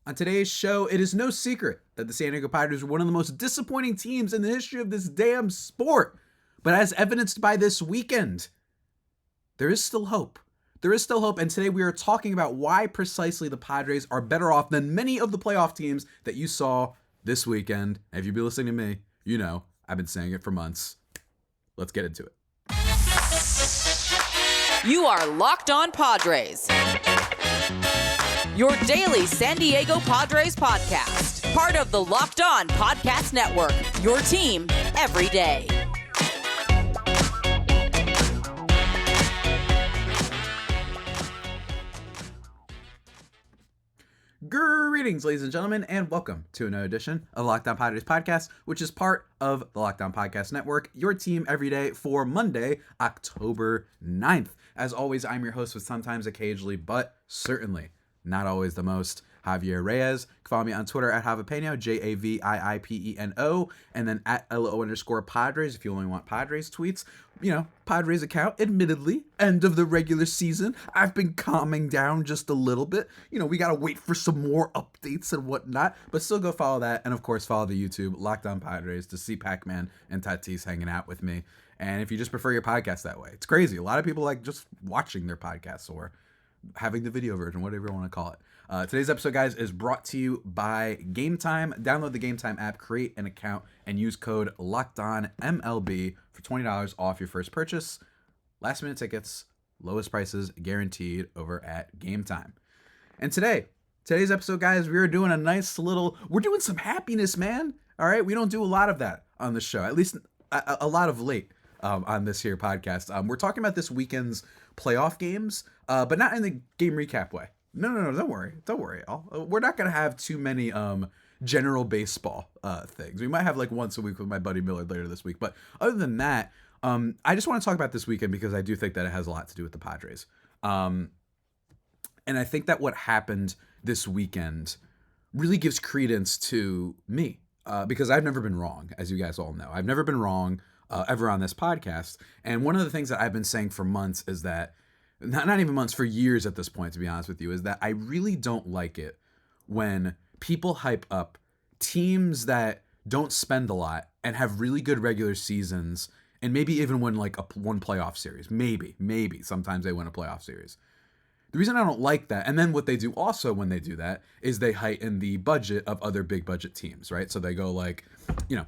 On today's show, it is no secret that the San Diego Padres are one of the most disappointing teams in the history of this damn sport. But as evidenced by this weekend, there is still hope. There is still hope, and today we are talking about why precisely the Padres are better off than many of the playoff teams that you saw this weekend. And if you've been listening to me, you know I've been saying it for months. Let's get into it. You are Locked On Padres, your daily San Diego Padres podcast. Part of the Locked On Podcast Network, your team every day. Greetings, ladies and gentlemen, and welcome to another edition of Locked On Padres podcast, which is part of the Locked On Podcast Network, your team every day for Monday, October 9th. As always, I'm your host with sometimes, occasionally, but certainly not always the most, Javier Reyes. You can follow me on Twitter at Javipeno, Javiipeno, and then at LO_Padres if you only want Padres tweets. You know, Padres account, admittedly, end of the regular season. I've been calming down just a little bit. You know, we got to wait for some more updates and whatnot, but still go follow that. And of course, follow the YouTube, Locked On Padres, to see Pac-Man and Tatis hanging out with me. And if you just prefer your podcast that way, it's crazy. A lot of people like just watching their podcasts or having the video version, whatever you want to call it. Today's episode, guys, is brought to you by Game Time. Download the Game Time app, create an account, and use code LOCKEDONMLB for $20 off your first purchase. Last minute tickets, lowest prices guaranteed over at Game Time. And today's episode, guys, we're doing we're doing some happiness, man. All right, we don't do a lot of that on the show, at least a lot of late on this here podcast. We're talking about this weekend's playoff games, but not in the game recap way. No, don't worry. We're not gonna have too many general baseball things. We might have like once a week with my buddy Millard later this week, but other than that, I just want to talk about this weekend because I do think that it has a lot to do with the Padres. And I think that what happened this weekend really gives credence to me because I've never been wrong, as you guys all know. I've never been wrong ever on this podcast. And one of the things that I've been saying for months is that, not even months, for years at this point, to be honest with you, is that I really don't like it when people hype up teams that don't spend a lot and have really good regular seasons and maybe even win like one playoff series. Maybe sometimes they win a playoff series. The reason I don't like that, and then what they do also when they do that, is they heighten the budget of other big budget teams, right? So they go like,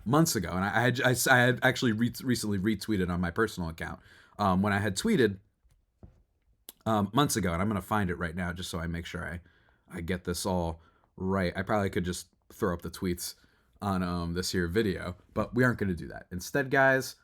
months ago, and I had actually recently retweeted on my personal account when I had tweeted months ago, and I'm going to find it right now just so I make sure I get this all right. I probably could just throw up the tweets on this here video, but we aren't going to do that. Instead, guys,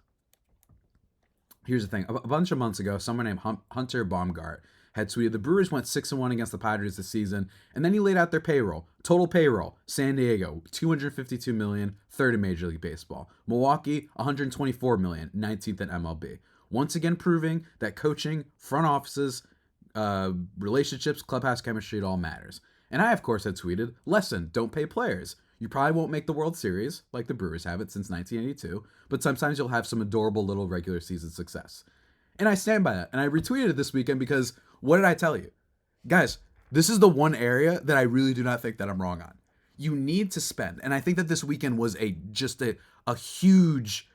here's the thing. A bunch of months ago, someone named Hunter Baumgart had tweeted, the Brewers went 6-1 against the Padres this season, and then he laid out their payroll. Total payroll, San Diego, $252 million, third in Major League Baseball. Milwaukee, $124 million, 19th in MLB. Once again proving that coaching, front offices, relationships, clubhouse chemistry, it all matters. And I, of course, had tweeted, lesson, don't pay players. You probably won't make the World Series, like the Brewers have it since 1982, but sometimes you'll have some adorable little regular season success. And I stand by that. And I retweeted it this weekend because what did I tell you? Guys, this is the one area that I really do not think that I'm wrong on. You need to spend. And I think that this weekend was just a huge,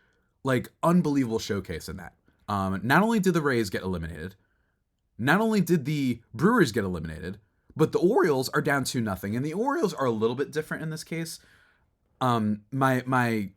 like, unbelievable showcase in that. Not only did the Rays get eliminated, not only did the Brewers get eliminated, but the Orioles are down 2-0. And the Orioles are a little bit different in this case. My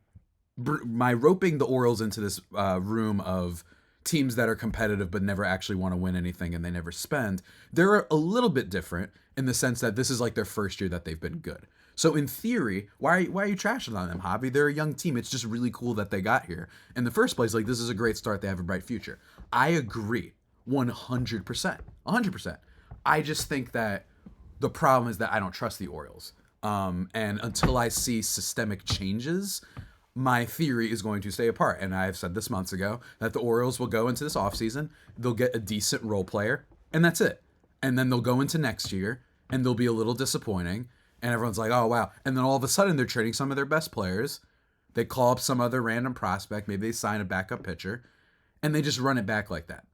roping the Orioles into this room of teams that are competitive but never actually want to win anything and they never spend, they're a little bit different in the sense that this is like their first year that they've been good. So in theory, why are you trashing on them, Javi? They're a young team. It's just really cool that they got here in the first place. Like, this is a great start. They have a bright future. I agree 100%. 100%. I just think that the problem is that I don't trust the Orioles. And until I see systemic changes, my theory is going to stay apart. And I've said this months ago that the Orioles will go into this offseason, they'll get a decent role player, and that's it. And then they'll go into next year, and they'll be a little disappointing. And everyone's like, oh, wow. And then all of a sudden, they're trading some of their best players. They call up some other random prospect. Maybe they sign a backup pitcher. And they just run it back like that.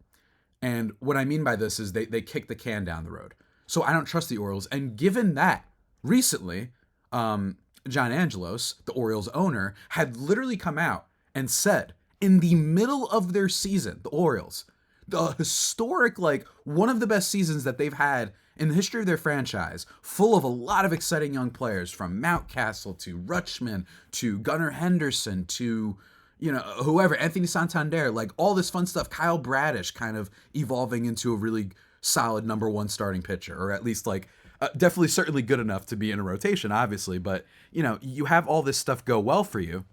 And what I mean by this is they kick the can down the road. So I don't trust the Orioles. And given that, recently, John Angelos, the Orioles owner, had literally come out and said in the middle of their season, the Orioles, the historic, like one of the best seasons that they've had in the history of their franchise, full of a lot of exciting young players from Mountcastle to Rutschman to Gunnar Henderson to, whoever, Anthony Santander, like all this fun stuff, Kyle Bradish kind of evolving into a really solid number one starting pitcher, or at least like definitely certainly good enough to be in a rotation, obviously, but you have all this stuff go well for you.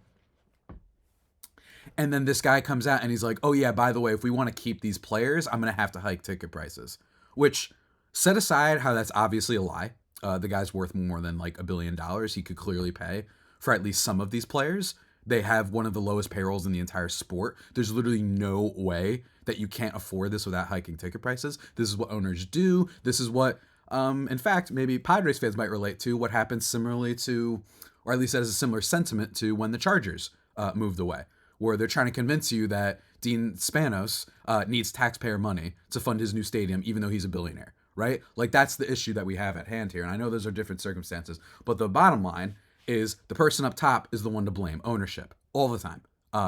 And then this guy comes out and he's like, oh yeah, by the way, if we want to keep these players, I'm going to have to hike ticket prices, which set aside how that's obviously a lie. The guy's worth more than like $1 billion. He could clearly pay for at least some of these players. They have one of the lowest payrolls in the entire sport. There's literally no way that you can't afford this without hiking ticket prices. This is what owners do. This is what, in fact, maybe Padres fans might relate to what happened similarly to, or at least as a similar sentiment to when the Chargers moved away, where they're trying to convince you that Dean Spanos needs taxpayer money to fund his new stadium, even though he's a billionaire, right? Like that's the issue that we have at hand here. And I know those are different circumstances, but the bottom line is the person up top is the one to blame, ownership, all the time,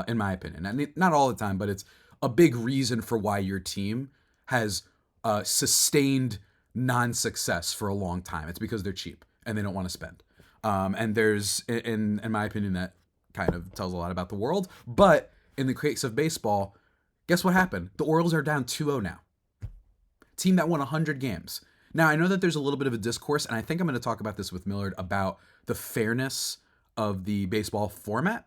in my opinion. And not all the time, but it's a big reason for why your team has sustained non-success for a long time. It's because they're cheap and they don't want to spend. And there's, in my opinion, that kind of tells a lot about the world. But in the case of baseball, guess what happened? The Orioles are down 2-0 now. Team that won 100 games. Now, I know that there's a little bit of a discourse, and I think I'm going to talk about this with Millard about the fairness of the baseball format.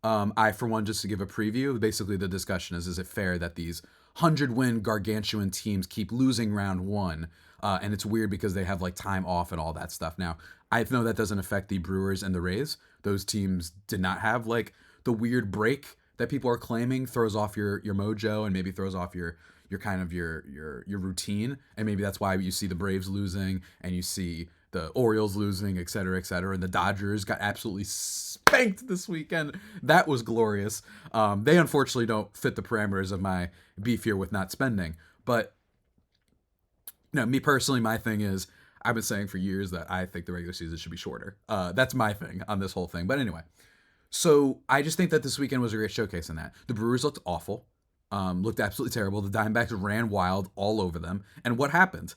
I, for one, just to give a preview, basically the discussion is it fair that these 100-win gargantuan teams keep losing round one? And it's weird because they have like time off and all that stuff. Now, I know that doesn't affect the Brewers and the Rays. Those teams did not have like the weird break that people are claiming throws off your mojo and maybe throws off your kind of your routine. And maybe that's why you see the Braves losing and you see the Orioles losing, et cetera, and the Dodgers got absolutely spanked this weekend. That was glorious. They unfortunately don't fit the parameters of my beef here with not spending. But me personally, my thing is, I've been saying for years that I think the regular season should be shorter. That's my thing on this whole thing. But anyway, so I just think that this weekend was a great showcase in that. The Brewers looked awful, looked absolutely terrible. The Diamondbacks ran wild all over them. And what happened?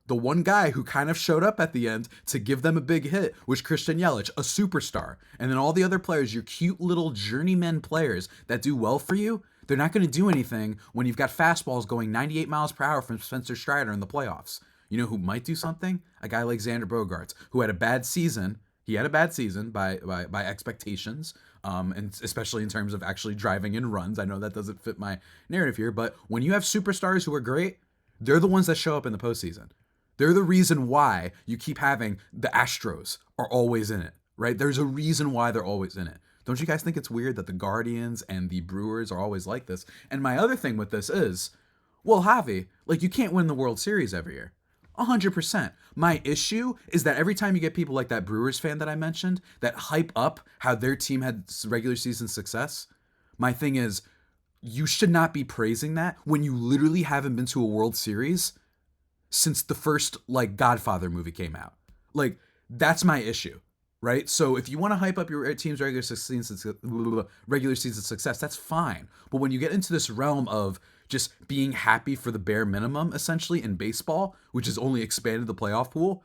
The one guy who kind of showed up at the end to give them a big hit was Christian Yelich, a superstar. And then all the other players, your cute little journeyman players that do well for you, they're not going to do anything when you've got fastballs going 98 miles per hour from Spencer Strider in the playoffs. You know who might do something? A guy like Xander Bogaerts, who had a bad season. He had a bad season by expectations, and especially in terms of actually driving in runs. I know that doesn't fit my narrative here, but when you have superstars who are great, they're the ones that show up in the postseason. They're the reason why you keep having the Astros are always in it, right? There's a reason why they're always in it. Don't you guys think it's weird that the Guardians and the Brewers are always like this? And my other thing with this is, well, Javi, like you can't win the World Series every year. 100%. My issue is that every time you get people like that Brewers fan that I mentioned that hype up how their team had regular season success, my thing is you should not be praising that when you literally haven't been to a World Series since the first like Godfather movie came out. Like that's my issue, right? So if you want to hype up your team's regular season success, that's fine. But when you get into this realm of just being happy for the bare minimum, essentially, in baseball, which has only expanded the playoff pool,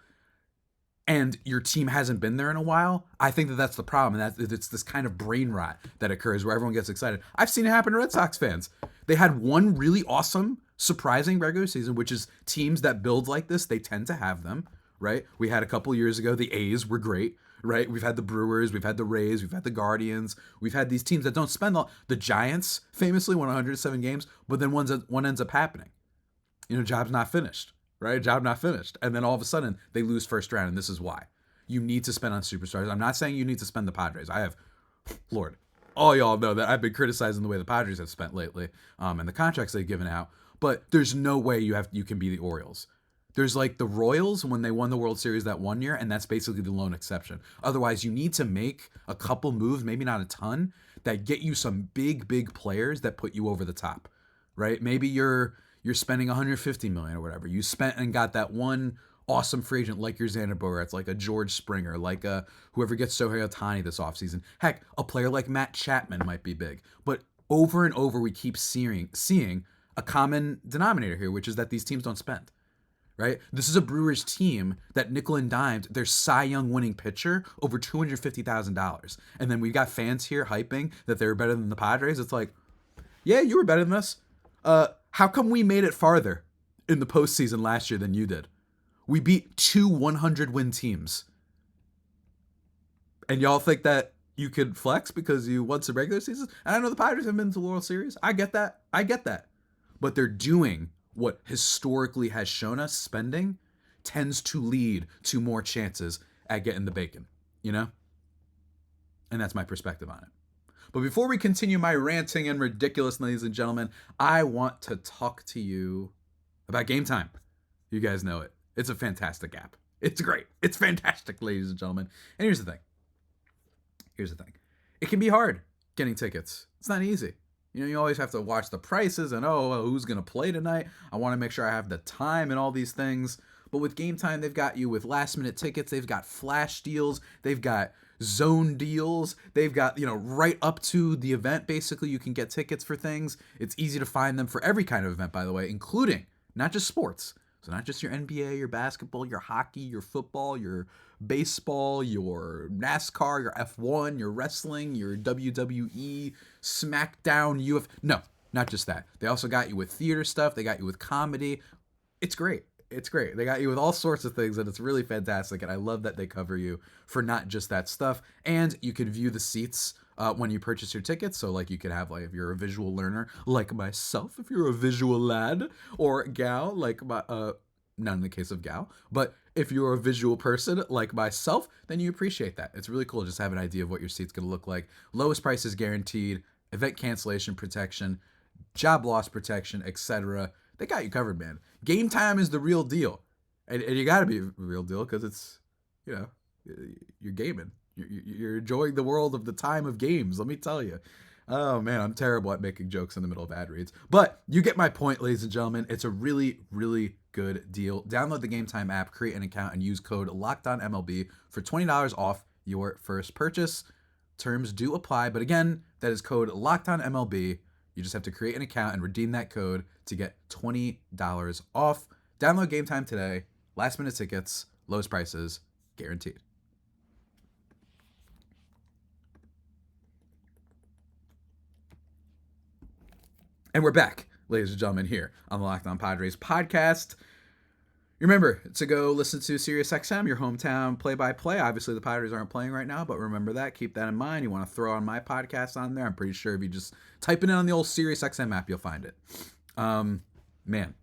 and your team hasn't been there in a while, I think that that's the problem. And that it's this kind of brain rot that occurs where everyone gets excited. I've seen it happen to Red Sox fans. They had one really awesome, surprising regular season, which is teams that build like this, they tend to have them, right? We had a couple years ago, the A's were great. Right? We've had the Brewers, we've had the Rays, we've had the Guardians, we've had these teams that don't spend the Giants famously won 107 games, but then one ends up happening. Job's not finished, right? Job not finished. And then all of a sudden they lose first round, and this is why. You need to spend on superstars. I'm not saying you need to spend the Padres. Lord, all y'all know that I've been criticizing the way the Padres have spent lately, and the contracts they've given out, but there's no way you can be the Orioles. There's like the Royals when they won the World Series that one year, and that's basically the lone exception. Otherwise, you need to make a couple moves, maybe not a ton, that get you some big players that put you over the top, right? Maybe you're spending $150 million or whatever. You spent and got that one awesome free agent like your Xander Bogaerts, like a George Springer, like a whoever gets Shohei Ohtani this offseason. Heck, a player like Matt Chapman might be big. But over and over, we keep seeing a common denominator here, which is that these teams don't spend. Right? This is a Brewers team that nickel and dimed their Cy Young winning pitcher over $250,000. And then we got fans here hyping that they were better than the Padres. It's like, yeah, you were better than us. How come we made it farther in the postseason last year than you did? We beat 2 100-win teams. And y'all think that you could flex because you won some regular seasons? And I know the Padres have been to the World Series. I get that. But they're doing what historically has shown us spending tends to lead to more chances at getting the bacon, you know? And that's my perspective on it. But before we continue my ranting and ridiculous, ladies and gentlemen, I want to talk to you about Game Time. You guys know it. It's a fantastic app. It's great. It's fantastic, ladies and gentlemen. And here's the thing. It can be hard getting tickets. It's not easy. You know, you always have to watch the prices and, who's going to play tonight? I want to make sure I have the time and all these things. But with Game Time, they've got you with last-minute tickets. They've got flash deals. They've got zone deals. They've got, right up to the event, basically, you can get tickets for things. It's easy to find them for every kind of event, by the way, including not just sports. So not just your NBA, your basketball, your hockey, your football, your baseball, your NASCAR, your F1, your wrestling, your WWE, SmackDown, No, not just that. They also got you with theater stuff. They got you with comedy. It's great. They got you with all sorts of things, and it's really fantastic. And I love that they cover you for not just that stuff. And you can view the seats when you purchase your tickets. So like you could have, like, if you're a visual learner like myself, if you're a visual lad or gal like my not in the case of gal, but if you're a visual person like myself, then you appreciate that. It's really cool just to have an idea of what your seat's going to look like. Lowest price is guaranteed, event cancellation protection, job loss protection, etc. They got you covered, man. Game Time is the real deal. And you got to be a real deal because it's, you're gaming. You're enjoying the world of the time of games, let me tell you. Oh, man, I'm terrible at making jokes in the middle of ad reads. But you get my point, ladies and gentlemen. It's a really, really good deal. Download the Game Time app, create an account, and use code LOCKEDONMLB for $20 off your first purchase. Terms do apply, but again, that is code LOCKEDONMLB. You just have to create an account and redeem that code to get $20 off. Download Game Time today. Last-minute tickets, lowest prices, guaranteed. And we're back, ladies and gentlemen, here on the Locked On Padres podcast. Remember to go listen to SiriusXM, your hometown play-by-play. Obviously, the Padres aren't playing right now, but remember that. Keep that in mind. You want to throw on my podcast on there. I'm pretty sure if you just type it in on the old SiriusXM app, you'll find it. Man.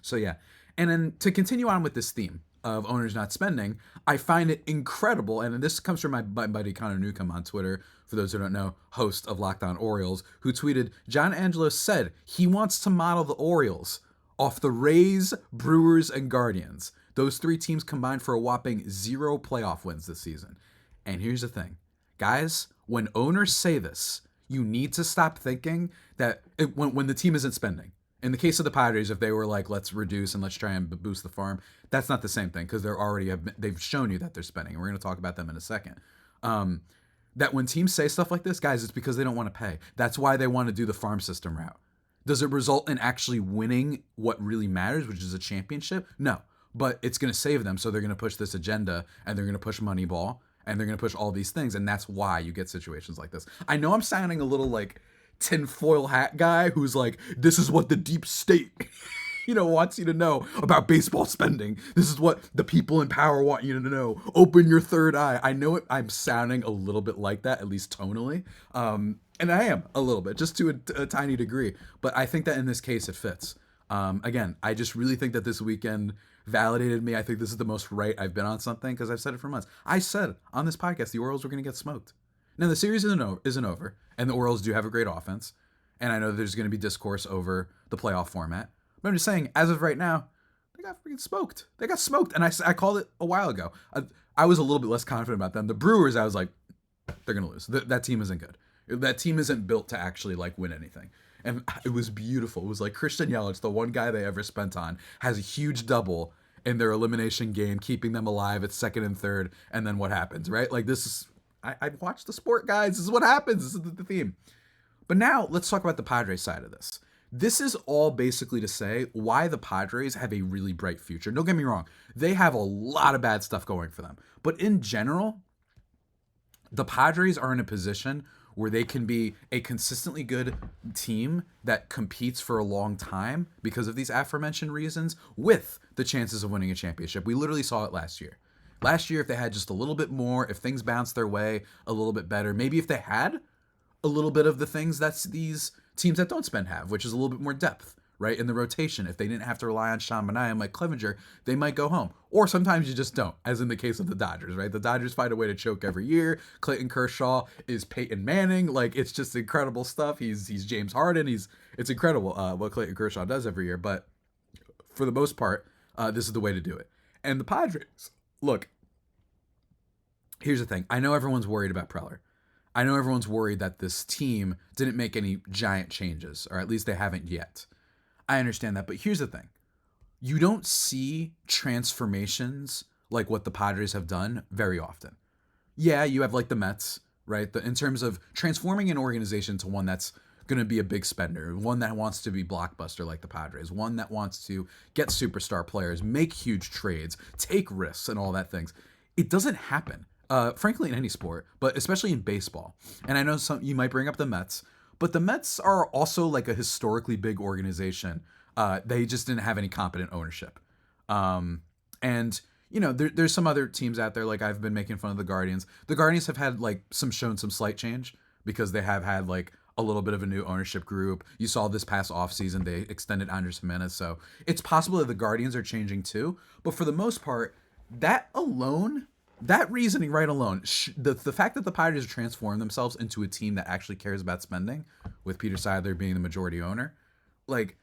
So, yeah. And then to continue on with this theme of owners not spending, I find it incredible, and this comes from my buddy Connor Newcomb on Twitter, for those who don't know, host of Locked On Orioles, who tweeted, John Angelos said he wants to model the Orioles off the Rays, Brewers, and Guardians. Those three teams combined for a whopping 0 playoff wins this season. And here's the thing. Guys, when owners say this, you need to stop thinking that when the team isn't spending. In the case of the Padres, if they were like, let's reduce and let's try and boost the farm, that's not the same thing because they've shown you that they're spending. And we're going to talk about them in a second. That when teams say stuff like this, guys, it's because they don't want to pay. That's why they want to do the farm system route. Does it result in actually winning what really matters, which is a championship? No, but it's going to save them. So they're going to push this agenda and they're going to push Moneyball and they're going to push all these things. And that's why you get situations like this. I know I'm sounding a little like tinfoil hat guy who's like, this is what the deep state, wants you to know about baseball spending. This is what the people in power want you to know. Open your third eye. I know I'm sounding a little bit like that, at least tonally. And I am a little bit, just to a tiny degree. But I think that in this case, it fits. Again, I just really think that this weekend validated me. I think this is the most right I've been on something because I've said it for months. I said on this podcast, the Orioles were going to get smoked. Now, the series isn't over, and the Orioles do have a great offense. And I know there's going to be discourse over the playoff format. But I'm just saying, as of right now, they got freaking smoked. They got smoked. And I called it a while ago. I was a little bit less confident about them. The Brewers, I was like, they're going to lose. That team isn't good. That team isn't built to actually win anything. And it was beautiful. It was like Christian Yelich, the one guy they ever spent on, has a huge double in their elimination game, keeping them alive at second and third, and then what happens, right? Like this is, I watch the sport, guys. This is what happens. This is the theme. But now let's talk about the Padres side of this. This is all basically to say why the Padres have a really bright future. Don't get me wrong. They have a lot of bad stuff going for them. But in general, the Padres are in a position where they can be a consistently good team that competes for a long time because of these aforementioned reasons with the chances of winning a championship. We literally saw it last year. Last year, if they had just a little bit more, if things bounced their way a little bit better, maybe if they had a little bit of the things that these teams that don't spend have, which is a little bit more depth, right, in the rotation. If they didn't have to rely on Sean Manaea and Mike Clevenger, they might go home. Or sometimes you just don't, as in the case of the Dodgers, right? The Dodgers find a way to choke every year. Clayton Kershaw is Peyton Manning. Like, it's just incredible stuff. He's James Harden. It's incredible what Clayton Kershaw does every year. But for the most part, this is the way to do it. And the Padres, look, here's the thing. I know everyone's worried about Preller. I know everyone's worried that this team didn't make any giant changes, or at least they haven't yet. I understand that, but here's the thing. You don't see transformations like what the Padres have done very often. Yeah, you have like the Mets, right? In terms of transforming an organization to one that's going to be a big spender, one that wants to be blockbuster like the Padres, one that wants to get superstar players, make huge trades, take risks and all that things. It doesn't happen. Frankly, in any sport, but especially in baseball. And I know you might bring up the Mets, but the Mets are also like a historically big organization. They just didn't have any competent ownership. And you know, there's some other teams out there. Like I've been making fun of the Guardians. The Guardians have had like shown some slight change because they have had like a little bit of a new ownership group. You saw this past offseason, they extended Andres Jimenez. So it's possible that the Guardians are changing too. But for the most part, that reasoning right alone, the fact that the Padres have transformed themselves into a team that actually cares about spending, with Peter Seidler being the majority owner, like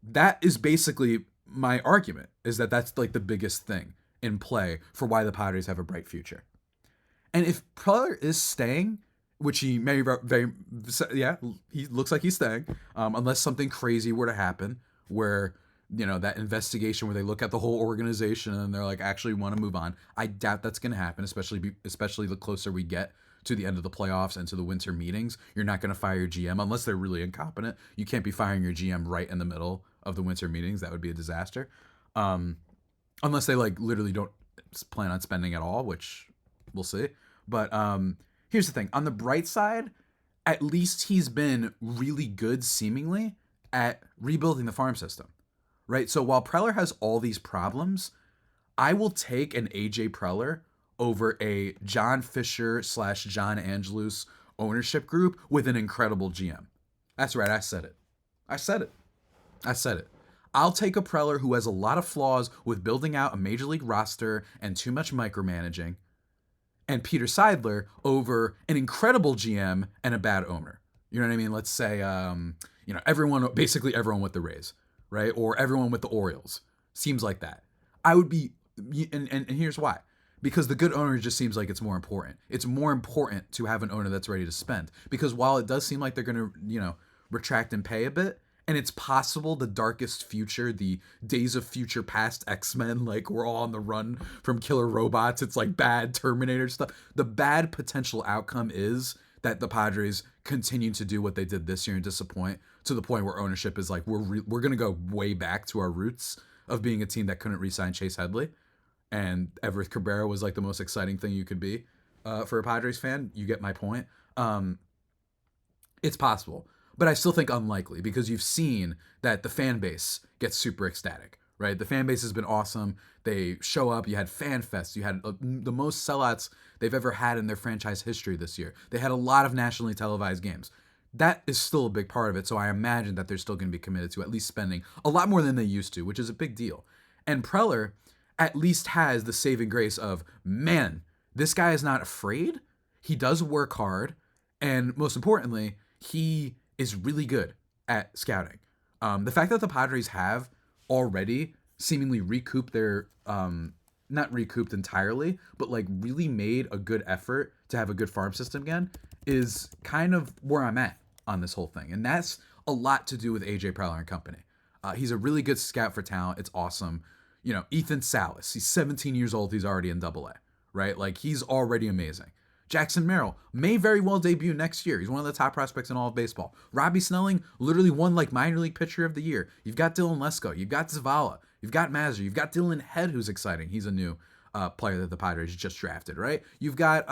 that is basically my argument, is that that's like the biggest thing in play for why the Padres have a bright future. And if Preller is staying, which he may he looks like he's staying, unless something crazy were to happen where, you know, that investigation where they look at the whole organization and they're like, actually want to move on. I doubt that's going to happen, especially the closer we get to the end of the playoffs and to the winter meetings. You're not going to fire your GM unless they're really incompetent. You can't be firing your GM right in the middle of the winter meetings. That would be a disaster. Unless they like literally don't plan on spending at all, which we'll see. But here's the thing. On the bright side, at least he's been really good seemingly at rebuilding the farm system. Right, so while Preller has all these problems, I will take an AJ Preller over a John Fisher / John Angelus ownership group with an incredible GM. That's right, I said it. I'll take a Preller who has a lot of flaws with building out a major league roster and too much micromanaging, and Peter Seidler over an incredible GM and a bad owner. You know what I mean? Let's say, basically everyone with the Rays. Right? Or everyone with the Orioles. Seems like that. I would be, and here's why. Because the good owner just seems like it's more important. It's more important to have an owner that's ready to spend. Because while it does seem like they're going to, retract and pay a bit, and it's possible the darkest future, the Days of Future Past X-Men, like we're all on the run from killer robots, it's like bad Terminator stuff. The bad potential outcome is that the Padres continue to do what they did this year and disappoint to the point where ownership is like, we're going to go way back to our roots of being a team that couldn't re-sign Chase Headley. And Everett Cabrera was like the most exciting thing you could be for a Padres fan. You get my point. It's possible, but I still think unlikely because you've seen that the fan base gets super ecstatic, right? The fan base has been awesome. They show up. You had Fan Fest. You had the most sellouts they've ever had in their franchise history this year. They had a lot of nationally televised games. That is still a big part of it, so I imagine that they're still going to be committed to at least spending a lot more than they used to, which is a big deal. And Preller at least has the saving grace of, man, this guy is not afraid. He does work hard, and most importantly, he is really good at scouting. The fact that the Padres have already seemingly recouped their, not recouped entirely, but like really made a good effort to have a good farm system again is kind of where I'm at on this whole thing. And that's a lot to do with AJ Preller and company. He's a really good scout for talent. It's awesome. Ethan Salas, he's 17 years old. He's already in Double-A, right? Like, he's already amazing. Jackson Merrill may very well debut next year. He's one of the top prospects in all of baseball. Robbie Snelling literally won like minor league pitcher of the year. You've got Dylan Lesko. You've got Zavala. You've got Mazur. You've got Dylan Head, who's exciting. He's a new player that the Padres just drafted, right? You've got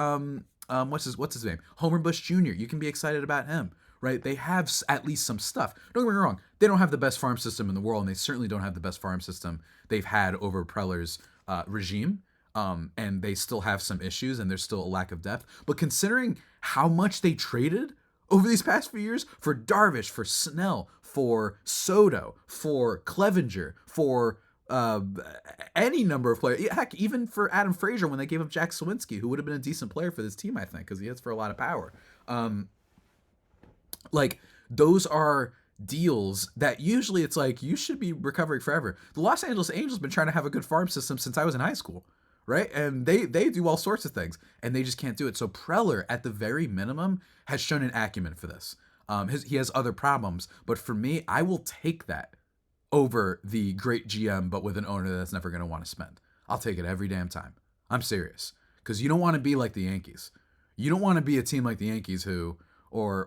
what's his name? Homer Bush Jr. You can be excited about him, right? They have at least some stuff. Don't get me wrong. They don't have the best farm system in the world, and they certainly don't have the best farm system they've had over Preller's regime. And they still have some issues, and there's still a lack of depth. But considering how much they traded over these past few years for Darvish, for Snell, for Soto, for Clevenger, for any number of players, heck, even for Adam Frazier when they gave up Jack Sawinski, who would have been a decent player for this team, I think, because he hits for a lot of power. Like, those are deals that usually it's like you should be recovering forever. The Los Angeles Angels have been trying to have a good farm system since I was in high school. Right? And they do all sorts of things, and they just can't do it. So Preller, at the very minimum, has shown an acumen for this. He has other problems, but for me, I will take that over the great GM, but with an owner that's never going to want to spend. I'll take it every damn time. I'm serious. Because you don't want to be like the Yankees. You don't want to be a team like the Yankees who, or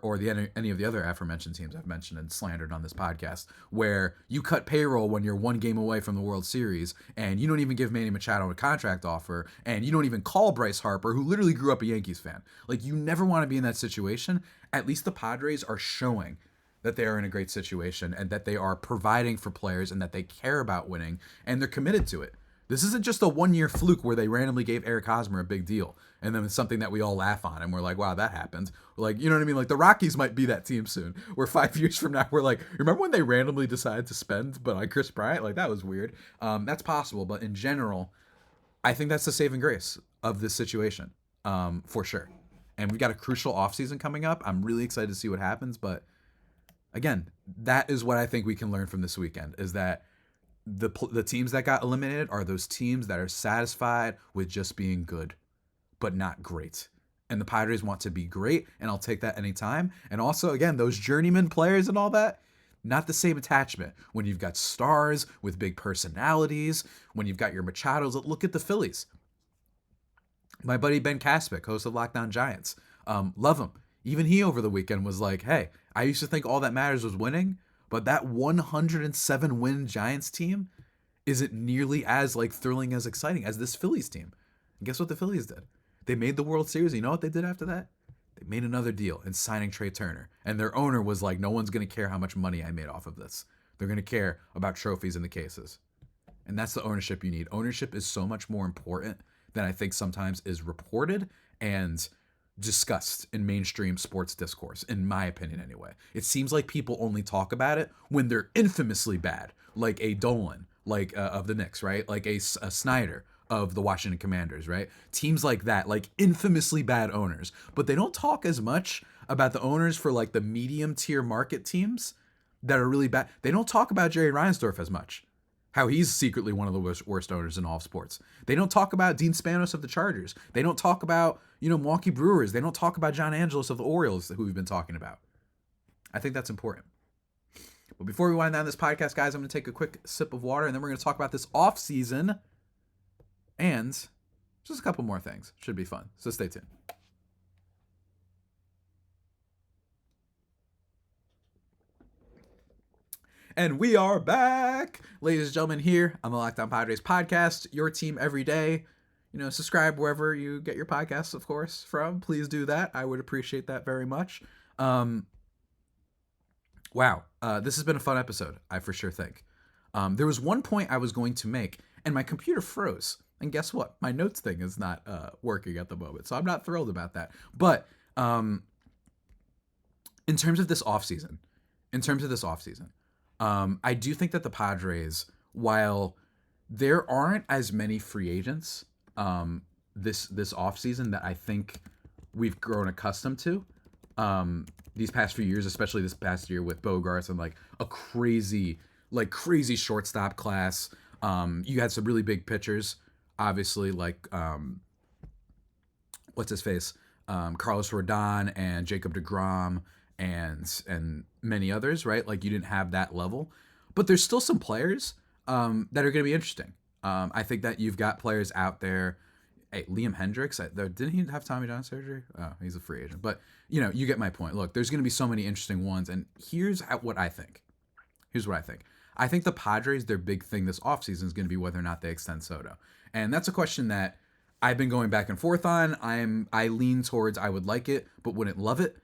any of the other aforementioned teams I've mentioned and slandered on this podcast, where you cut payroll when you're one game away from the World Series, and you don't even give Manny Machado a contract offer, and you don't even call Bryce Harper, who literally grew up a Yankees fan. Like, you never want to be in that situation. At least the Padres are showing that they are in a great situation, and that they are providing for players, and that they care about winning, and they're committed to it. This isn't just a one-year fluke where they randomly gave Eric Hosmer a big deal, and then it's something that we all laugh on, and we're like, wow, that happened. Like, you know what I mean? Like, the Rockies might be that team soon, where 5 years from now, we're like, remember when they randomly decided to spend, but on Chris Bryant? Like, that was weird. That's possible, but in general, I think that's the saving grace of this situation, for sure. And we've got a crucial offseason coming up. I'm really excited to see what happens, but again, that is what I think we can learn from this weekend, is that the teams that got eliminated are those teams that are satisfied with just being good, but not great. And the Padres want to be great, and I'll take that anytime. And also, again, those journeyman players and all that, not the same attachment. When you've got stars with big personalities, when you've got your Machados, look at the Phillies. My buddy Ben Kaspick, host of Lockdown Giants, love him. Even he over the weekend was like, hey, I used to think all that matters was winning, but that 107 win Giants team isn't nearly as like thrilling, as exciting as this Phillies team. And guess what the Phillies did? They made the World Series. You know what they did after that? They made another deal in signing Trey Turner. And their owner was like, no one's going to care how much money I made off of this. They're going to care about trophies in the cases. And that's the ownership you need. Ownership is so much more important than I think sometimes is reported and discussed in mainstream sports discourse, in my opinion anyway. It seems like people only talk about it when they're infamously bad, like a Dolan, like of the Knicks, right? Like a Snyder of the Washington Commanders, right? Teams like that, like infamously bad owners. But they don't talk as much about the owners for like the medium tier market teams that are really bad. They don't talk about Jerry Reinsdorf as much, how he's secretly one of the worst owners in all of sports. They don't talk about Dean Spanos of the Chargers. They don't talk about, Milwaukee Brewers. They don't talk about John Angelos of the Orioles, who we've been talking about. I think that's important. But before we wind down this podcast, guys, I'm going to take a quick sip of water, and then we're going to talk about this offseason and just a couple more things. Should be fun. So stay tuned. And we are back, ladies and gentlemen, here on the Lockdown Padres podcast, your team every day. Subscribe wherever you get your podcasts, of course, from. Please do that. I would appreciate that very much. Wow. This has been a fun episode, I for sure think. There was one point I was going to make, and my computer froze. And guess what? My notes thing is not working at the moment, so I'm not thrilled about that. But in terms of this offseason, I do think that the Padres, while there aren't as many free agents this offseason that I think we've grown accustomed to these past few years, especially this past year with Bogarts and like a crazy shortstop class. You had some really big pitchers, obviously, like what's his face, Carlos Rodon and Jacob deGrom and many others, right? Like, you didn't have that level, but there's still some players that are going to be interesting. I think that you've got players out there. Hey, Liam Hendricks, didn't he have Tommy John surgery? Oh, he's a free agent. But, you get my point. Look, there's going to be so many interesting ones. And here's what I think. I think the Padres, their big thing this offseason is going to be whether or not they extend Soto. And that's a question that I've been going back and forth on. I lean towards I would like it, but wouldn't love it.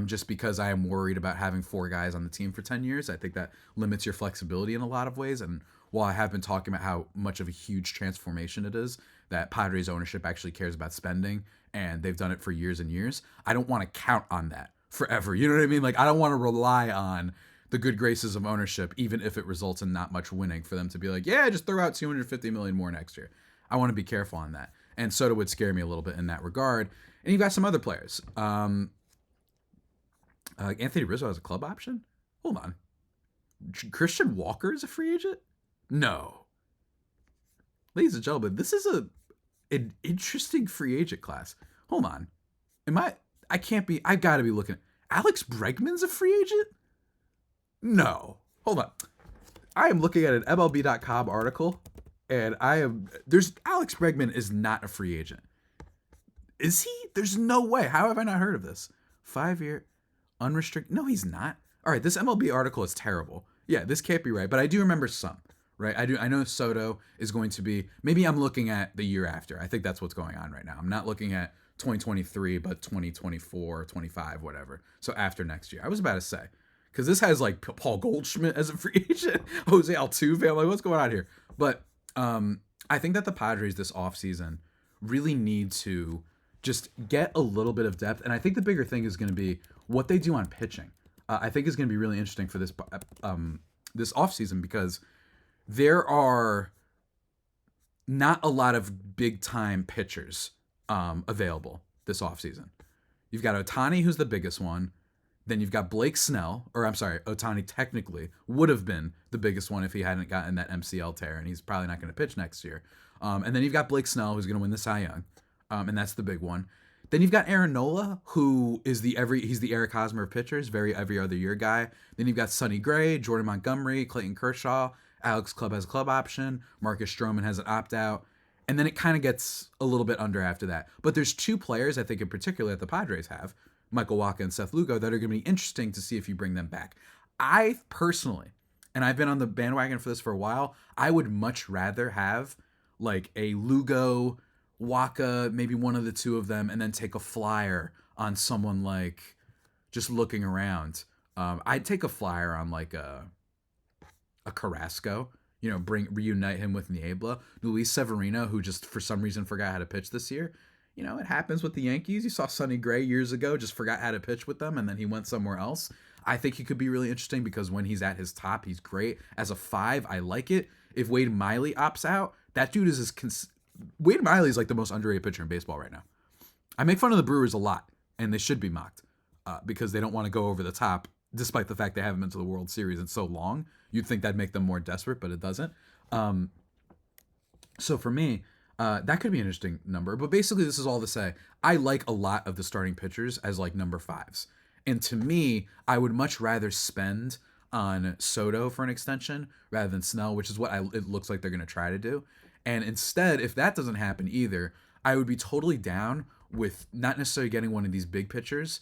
Just because I am worried about having 4 guys on the team for 10 years. I think that limits your flexibility in a lot of ways. And while I have been talking about how much of a huge transformation it is, that Padres ownership actually cares about spending, and they've done it for years and years, I don't want to count on that forever. You know what I mean? Like, I don't want to rely on the good graces of ownership, even if it results in not much winning, for them to be like, yeah, just throw out $250 million more next year. I want to be careful on that. And Soto would scare me a little bit in that regard. And you've got some other players. Anthony Rizzo has a club option? Hold on. Christian Walker is a free agent? No. Ladies and gentlemen, this is an interesting free agent class. Hold on. I've got to be looking. Alex Bregman's a free agent? No. Hold on. I am looking at an MLB.com article, and Alex Bregman is not a free agent. Is he? There's no way. How have I not heard of this? 5-year unrestricted. No, he's not. All right, this MLB article is terrible. Yeah, this can't be right, but I do remember some, right? I know Soto is going to be, maybe I'm looking at the year after. I think that's what's going on right now. I'm not looking at 2023, but 2024, 25, whatever. So after next year. I was about to say, because this has like Paul Goldschmidt as a free agent, Jose Altuve. I'm like, what's going on here? But I think that the Padres this offseason really need to just get a little bit of depth. And I think the bigger thing is going to be what they do on pitching. I think is going to be really interesting for this offseason, because there are not a lot of big-time pitchers available this offseason. You've got Ohtani, who's the biggest one. Then you've got Blake Snell, or I'm sorry, Ohtani technically would have been the biggest one if he hadn't gotten that MCL tear, and he's probably not going to pitch next year. And then you've got Blake Snell, who's going to win the Cy Young, and that's the big one. Then you've got Aaron Nola, who is he's the Eric Hosmer of pitchers, very every other year guy. Then you've got Sonny Gray, Jordan Montgomery, Clayton Kershaw, Alex Clubb has a club option, Marcus Stroman has an opt-out, and then it kind of gets a little bit under after that. But there's 2 players, I think in particular, that the Padres have, Michael Wacha and Seth Lugo, that are going to be interesting to see if you bring them back. I personally, and I've been on the bandwagon for this for a while, I would much rather have like a Lugo, Wacha, maybe one of the 2 of them, and then take a flyer on someone like just looking around. I'd take a flyer on like a Carrasco, reunite him with Niebla. Luis Severino, who just for some reason forgot how to pitch this year. It happens with the Yankees. You saw Sonny Gray years ago, just forgot how to pitch with them, and then he went somewhere else. I think he could be really interesting because when he's at his top, he's great. As a 5, I like it. If Wade Miley opts out, that dude is Wade Miley is like the most underrated pitcher in baseball right now. I make fun of the Brewers a lot, and they should be mocked because they don't want to go over the top, despite the fact they haven't been to the World Series in so long. You'd think that'd make them more desperate, but it doesn't. So for me, that could be an interesting number. But basically, this is all to say, I like a lot of the starting pitchers as like number 5s. And to me, I would much rather spend on Soto for an extension rather than Snell, which is what it looks like they're going to try to do. And instead, if that doesn't happen either, I would be totally down with not necessarily getting one of these big pitchers,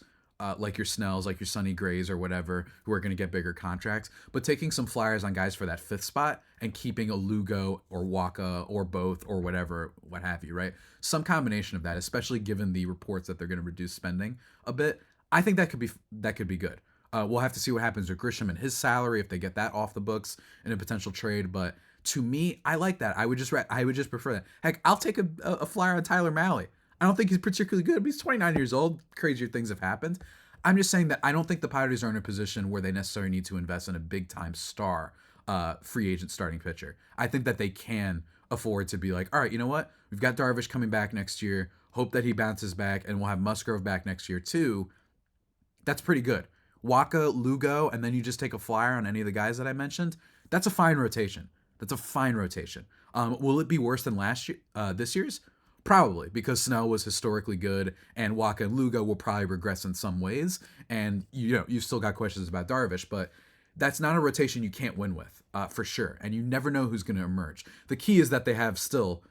like your Snells, like your Sonny Grays or whatever, who are going to get bigger contracts, but taking some flyers on guys for that 5th spot and keeping a Lugo or Wacha or both or whatever, what have you, right? Some combination of that, especially given the reports that they're going to reduce spending a bit. I think that could be good. We'll have to see what happens with Grisham and his salary, if they get that off the books in a potential trade. But to me, I like that. I would just prefer that. Heck, I'll take a flyer on Tyler Mahle. I don't think he's particularly good, but he's 29 years old. Crazier things have happened. I'm just saying that I don't think the Padres are in a position where they necessarily need to invest in a big-time star free agent starting pitcher. I think that they can afford to be like, all right, you know what? We've got Darvish coming back next year. Hope that he bounces back, and we'll have Musgrove back next year too. That's pretty good. Wacha, Lugo, and then you just take a flyer on any of the guys that I mentioned. That's a fine rotation. Will it be worse than this year's? Probably, because Snell was historically good, and Wacha and Lugo will probably regress in some ways. And you've still got questions about Darvish, but that's not a rotation you can't win with, for sure. And you never know who's going to emerge. The key is that they have still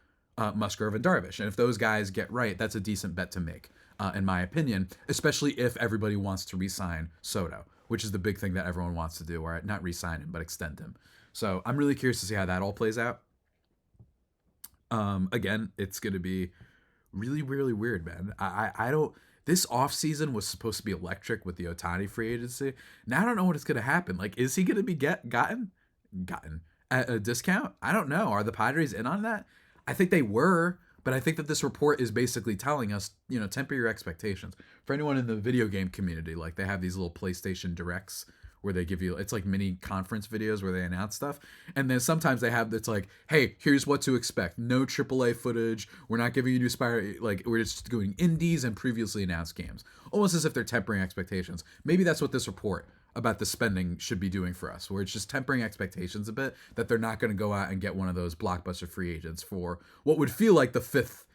Musgrove and Darvish. And if those guys get right, that's a decent bet to make, in my opinion, especially if everybody wants to re-sign Soto, which is the big thing that everyone wants to do, or not re-sign him, but extend him. So I'm really curious to see how that all plays out. Again, it's going to be really, really weird, man. I don't... This offseason was supposed to be electric with the Ohtani free agency. Now I don't know what is going to happen. Like, is he going to be gotten at a discount? I don't know. Are the Padres in on that? I think they were, but I think that this report is basically telling us, temper your expectations. For anyone in the video game community, like, they have these little PlayStation Directs where they give you, it's like mini conference videos where they announce stuff. And then sometimes they have, it's like, hey, here's what to expect. No AAA footage. We're not giving you new like, we're just doing indies and previously announced games. Almost as if they're tempering expectations. Maybe that's what this report about the spending should be doing for us, where it's just tempering expectations a bit, that they're not going to go out and get one of those blockbuster free agents for what would feel like the fifth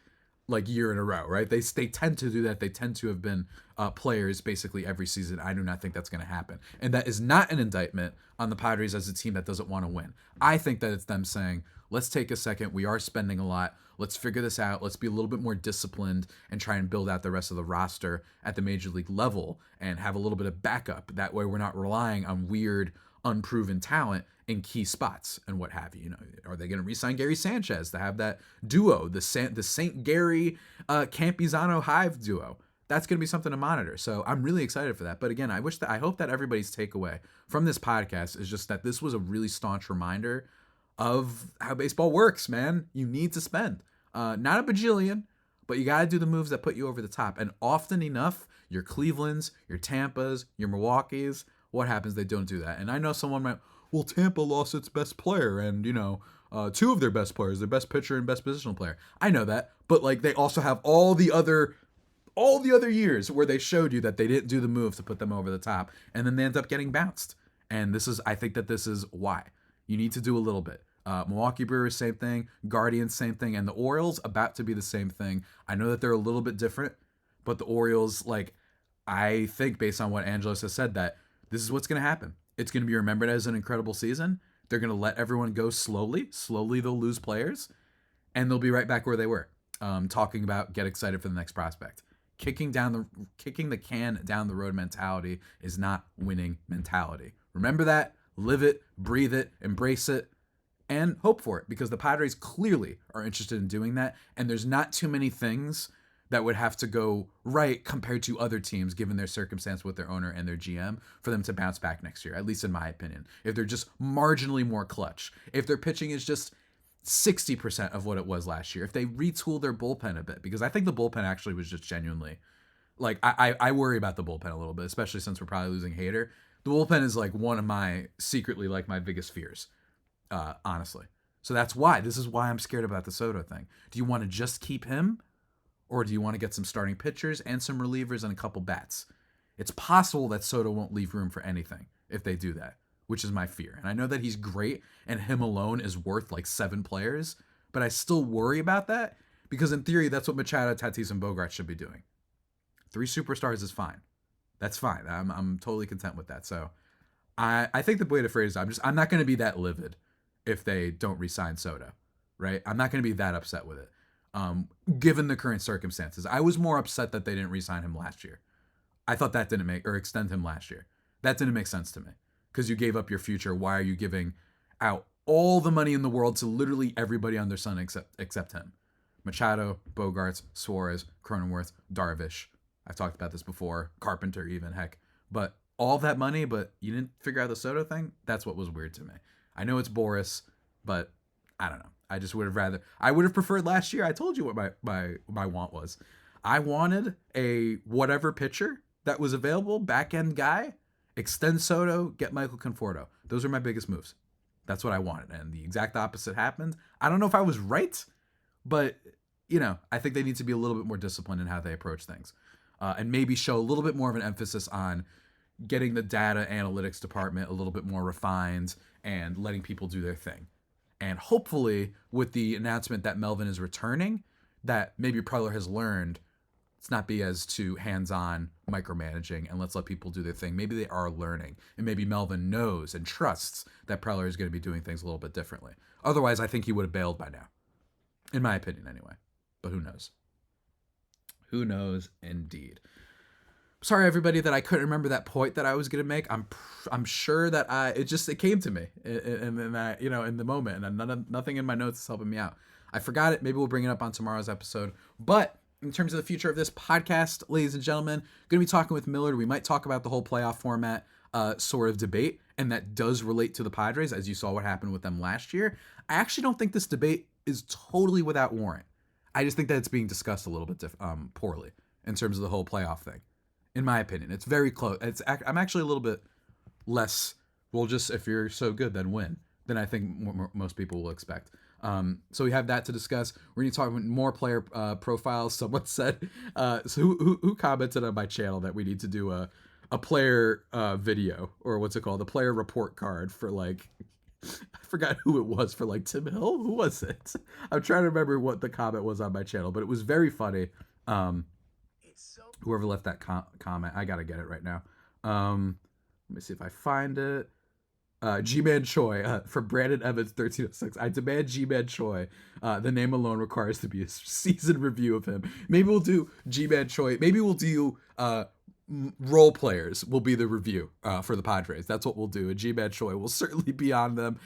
year in a row, right? They tend to do that. They tend to have been players basically every season. I do not think that's going to happen. And that is not an indictment on the Padres as a team that doesn't want to win. I think that it's them saying, let's take a second. We are spending a lot. Let's figure this out. Let's be a little bit more disciplined and try and build out the rest of the roster at the major league level and have a little bit of backup. That way we're not relying on weird, unproven talent in key spots and what have you. Are they going to re-sign Gary Sanchez to have that duo, the St. Gary Campizano Hive duo? That's going to be something to monitor. So I'm really excited for that. But again, I hope that everybody's takeaway from this podcast is just that this was a really staunch reminder of how baseball works, man. You need to spend. Not a bajillion, but you got to do the moves that put you over the top. And often enough, your Clevelands, your Tampas, your Milwaukees, what happens? They don't do that. And I know someone might, well, Tampa lost its best player and, two of their best players, their best pitcher and best positional player. I know that. But they also have all the other years where they showed you that they didn't do the move to put them over the top. And then they end up getting bounced. And I think that this is why. You need to do a little bit. Milwaukee Brewers, same thing. Guardians, same thing. And the Orioles, about to be the same thing. I know that they're a little bit different, but the Orioles, I think based on what Angelos has said, that this is what's going to happen. It's going to be remembered as an incredible season. They're going to let everyone go slowly. Slowly they'll lose players, and they'll be right back where they were, talking about get excited for the next prospect. Kicking the can down the road mentality is not winning mentality. Remember that. Live it, breathe it, embrace it, and hope for it, because the Padres clearly are interested in doing that, and there's not too many things that would have to go right compared to other teams, given their circumstance with their owner and their GM, for them to bounce back next year, at least in my opinion. If they're just marginally more clutch, if their pitching is just 60% of what it was last year, if they retool their bullpen a bit, because I think the bullpen actually was just genuinely, I worry about the bullpen a little bit, especially since we're probably losing Hader. The bullpen is one of my, secretly, my biggest fears, honestly. So this is why I'm scared about the Soto thing. Do you want to just keep him? Or do you want to get some starting pitchers and some relievers and a couple bats? It's possible that Soto won't leave room for anything if they do that, which is my fear. And I know that he's great and him alone is worth 7 players, but I still worry about that because in theory, that's what Machado, Tatis, and Bogart should be doing. 3 superstars is fine. That's fine. I'm totally content with that. So I think the way to phrase it, I'm not going to be that livid if they don't re-sign Soto, right? I'm not going to be that upset with it. Given the current circumstances, I was more upset that they didn't re-sign him last year. I thought that didn't extend him last year. That didn't make sense to me because you gave up your future. Why are you giving out all the money in the world to literally everybody under the sun except him? Machado, Bogarts, Suarez, Cronenworth, Darvish. I've talked about this before. Carpenter even, heck. But all that money, but you didn't figure out the Soto thing? That's what was weird to me. I know it's Boris, but I don't know. I just would have preferred last year. I told you what my want was. I wanted a whatever pitcher that was available, back-end guy, extend Soto, get Michael Conforto. Those are my biggest moves. That's what I wanted. And the exact opposite happened. I don't know if I was right, but, I think they need to be a little bit more disciplined in how they approach things. And maybe show a little bit more of an emphasis on getting the data analytics department a little bit more refined and letting people do their thing. And hopefully with the announcement that Melvin is returning, that maybe Preller has learned let's not be as too hands-on micromanaging, and let's let people do their thing. Maybe they are learning, and maybe Melvin knows and trusts that Preller is going to be doing things a little bit differently. Otherwise, I think he would have bailed by now, in my opinion anyway. But who knows? Who knows indeed. Sorry, everybody, that I couldn't remember that point that I was going to make. I'm sure that it came to me in the moment, and nothing in my notes is helping me out. I forgot it. Maybe we'll bring it up on tomorrow's episode. But in terms of the future of this podcast, ladies and gentlemen, going to be talking with Millard. We might talk about the whole playoff format sort of debate, and that does relate to the Padres, as you saw what happened with them last year. I actually don't think this debate is totally without warrant. I just think that it's being discussed a little bit poorly in terms of the whole playoff thing. In my opinion, it's very close. I'm actually a little bit less, well, just if you're so good, then win, than I think most people will expect. So we have that to discuss. We're going to talk about more player profiles. Someone said, so who commented on my channel that we need to do a player video, or what's it called? A player report card for like, I forgot who it was, for like Tim Hill. Who was it? I'm trying to remember what the comment was on my channel, but it was very funny. Whoever left that comment, I got to get it right now. Let me see if I find it. G-Man Choi for Brandon Evans 1306. I demand G-Man Choi. The name alone requires to be a season review of him. Maybe we'll do G-Man Choi. Maybe we'll do role players will be the review for the Padres. That's what we'll do. And G-Man Choi will certainly be on them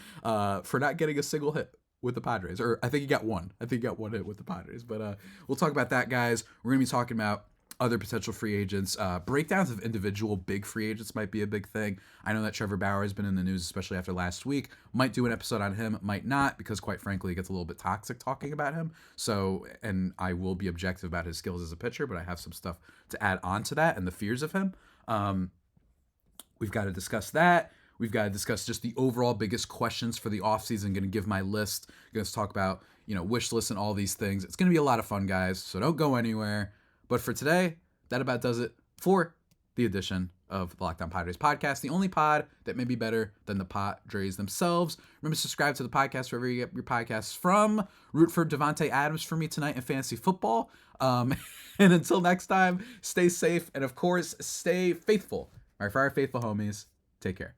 for not getting a single hit with the Padres. Or I think he got one. I think he got one hit with the Padres. But we'll talk about that, guys. We're going to be talking about other potential free agents. Breakdowns of individual big free agents might be a big thing. I know that Trevor Bauer has been in the news, especially after last week. Might do an episode on him, might not, because quite frankly, it gets a little bit toxic talking about him. So, and I will be objective about his skills as a pitcher, but I have some stuff to add on to that and the fears of him. We've got to discuss that. We've got to discuss just the overall biggest questions for the offseason. Going to give my list. Going to talk about, wish lists and all these things. It's going to be a lot of fun, guys, so don't go anywhere. But for today, that about does it for the edition of the Locked On Padres podcast, the only pod that may be better than the Padres themselves. Remember to subscribe to the podcast wherever you get your podcasts from. Root for Devontae Adams for me tonight in fantasy football. And until next time, stay safe and, of course, stay faithful. All right, for our faithful homies, take care.